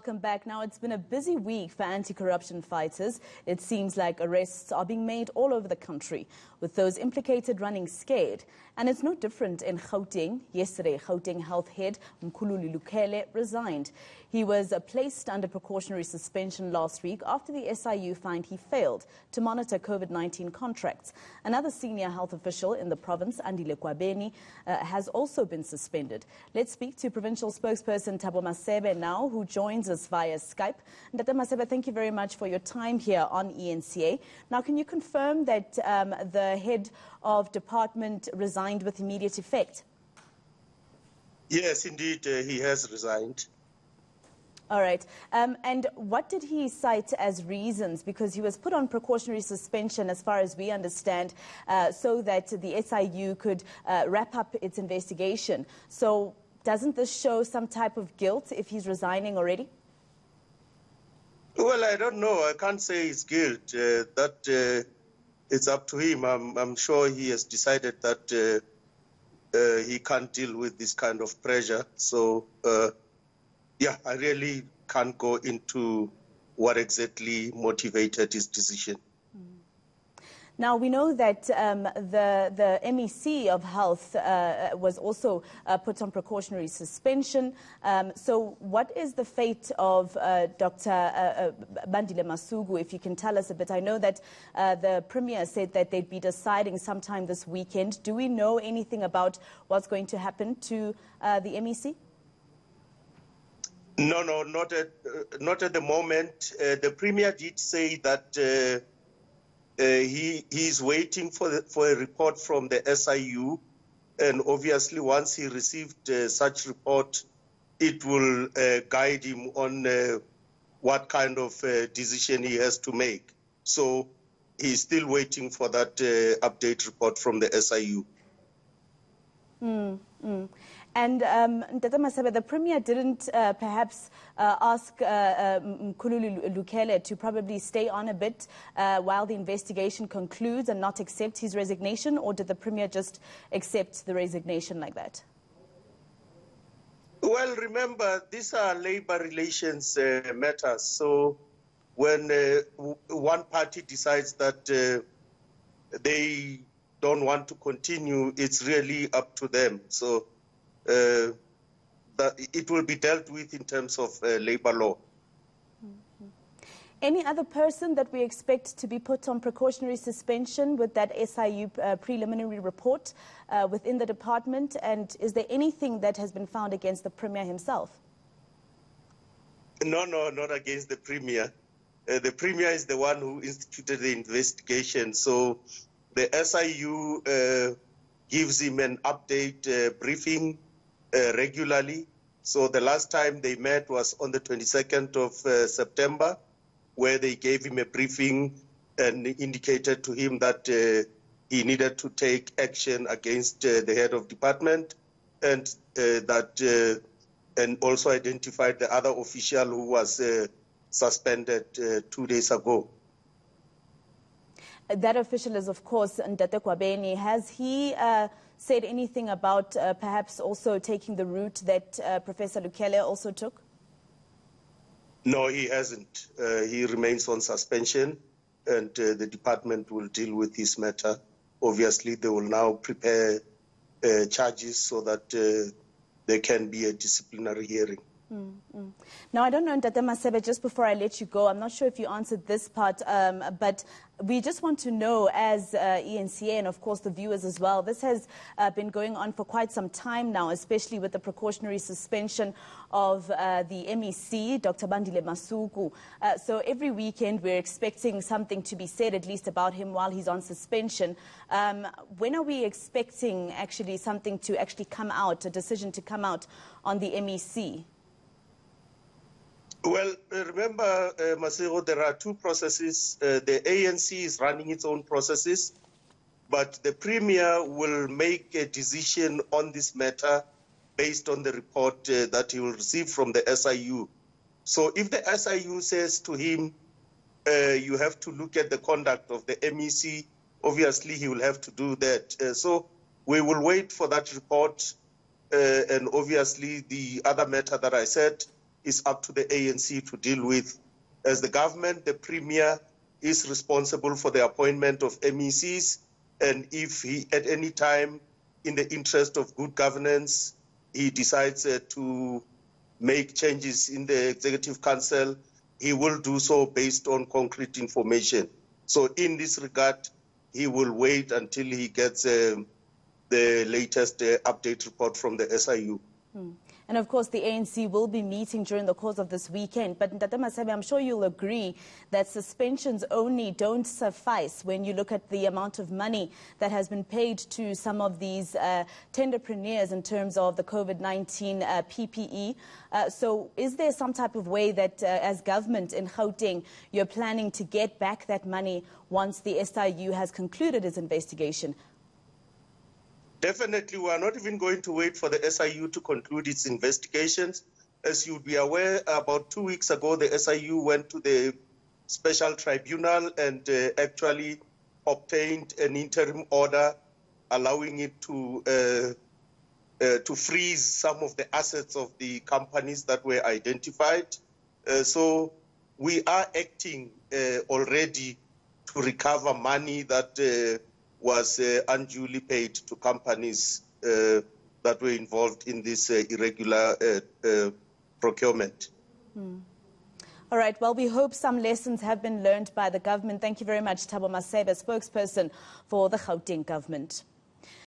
welcome back. Now, it's been a busy week for anti-corruption fighters. It seems like arrests are being made all over the country, with those implicated running scared. And it's no different in Gauteng. Yesterday, Gauteng Health Head Mkhululi Lukhele resigned. He was placed under precautionary suspension last week after the SIU found he failed to monitor COVID-19 contracts. Another senior health official in the province, Andile has also been suspended. Let's speak to provincial spokesperson Thabo Masebe now, who joins us via Skype. Thabo Masebe, thank you very much for your time here on eNCA. Now, can you confirm that the head of department resigned with immediate effect? Yes, indeed, he has resigned. All right. And what did he cite as reasons? Because he was put on precautionary suspension, as far as we understand, so that the SIU could wrap up its investigation. So doesn't this show some type of guilt if he's resigning already? Well, I don't know. I can't say it's guilt. It's up to him. I'm sure he has decided that he can't deal with this kind of pressure. So, yeah, I really can't go into what exactly motivated his decision. Now, we know that the MEC of Health was also put on precautionary suspension. So what is the fate of Dr. Bandile Masuku, if you can tell us a bit? I know that the Premier said that they'd be deciding sometime this weekend. Do we know anything about what's going to happen to the MEC? No, not at the moment. The Premier did say that he's waiting for a report from the SIU, and obviously once he received such report, it will guide him on what kind of decision he has to make. So he's still waiting for that update report from the SIU. And Thabo Masebe, the Premier didn't perhaps ask Mkhululi Lukhele to probably stay on a bit while the investigation concludes and not accept his resignation, or did the Premier just accept the resignation like that? Well, remember, these are labor relations matters. So when one party decides that they don't want to continue, it's really up to them. So that it will be dealt with in terms of labor law. Any other person that we expect to be put on precautionary suspension with that SIU preliminary report within the department? And is there anything that has been found against the Premier himself? No, not against the Premier. The Premier is the one who instituted the investigation. So the SIU gives him an update briefing regularly. So the last time they met was on the 22nd of September, where they gave him a briefing and indicated to him that he needed to take action against the head of department, and and also identified the other official who was suspended 2 days ago. That official is, of course, Ndate Kwabeni. Has he said anything about perhaps also taking the route that Professor Lukhele also took? No, he hasn't. He remains on suspension, and the department will deal with this matter. Obviously, they will now prepare charges so that there can be a disciplinary hearing. Now, I don't know, Thabo Masebe, just before I let you go, I'm not sure if you answered this part, but we just want to know, as eNCA and, of course, the viewers as well, this has been going on for quite some time now, especially with the precautionary suspension of the MEC, Dr. Bandile Masuku. So every weekend we're expecting something to be said, at least about him while he's on suspension. When are we expecting actually something to actually come out, a decision to come out on the MEC? Well, remember, Masego, there are two processes. The ANC is running its own processes, but the Premier will make a decision on this matter based on the report that he will receive from the SIU. So if the SIU says to him, you have to look at the conduct of the MEC, obviously he will have to do that. So we will wait for that report, and obviously the other matter that I said, is up to the ANC to deal with. As the government, the Premier is responsible for the appointment of MECs, and if he, at any time, in the interest of good governance, he decides to make changes in the Executive Council, he will do so based on concrete information. So in this regard, he will wait until he gets the latest update report from the SIU. And of course, the ANC will be meeting during the course of this weekend. But Thabo Masebe, I'm sure you'll agree that suspensions only don't suffice when you look at the amount of money that has been paid to some of these tenderpreneurs in terms of the COVID-19 PPE. So is there some type of way that, as government in Gauteng, you're planning to get back that money once the SIU has concluded its investigation? Definitely, we are not even going to wait for the SIU to conclude its investigations. As you'd be aware, about 2 weeks ago, the SIU went to the special tribunal and actually obtained an interim order allowing it to freeze some of the assets of the companies that were identified. So we are acting already to recover money that was unduly paid to companies that were involved in this irregular procurement. All right. Well, we hope some lessons have been learned by the government. Thank you very much, Thabo Masebe, spokesperson for the Gauteng government.